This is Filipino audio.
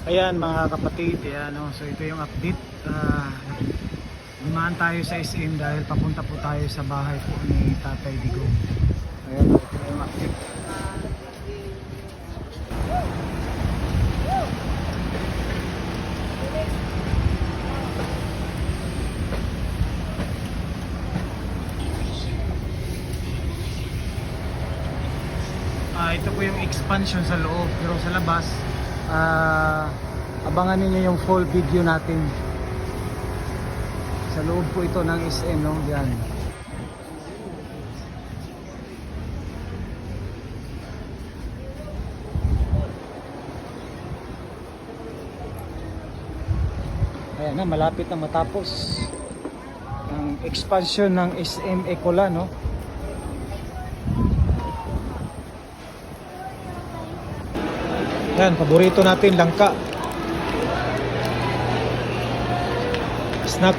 Ayan mga kapatid, ayan, no? So ito yung update. Dumaan tayo sa SM dahil papunta po tayo sa bahay po ni Tatay Digong. Ayan, no? Ito yung update. Ito po yung expansion sa loob, pero sa labas abangan niyo yung full video natin. Sa loob po ito ng SM, no? Yan. Ayan na, malapit na matapos ang expansion ng SM Ecola, no? Yan, paborito natin, langka. Snack.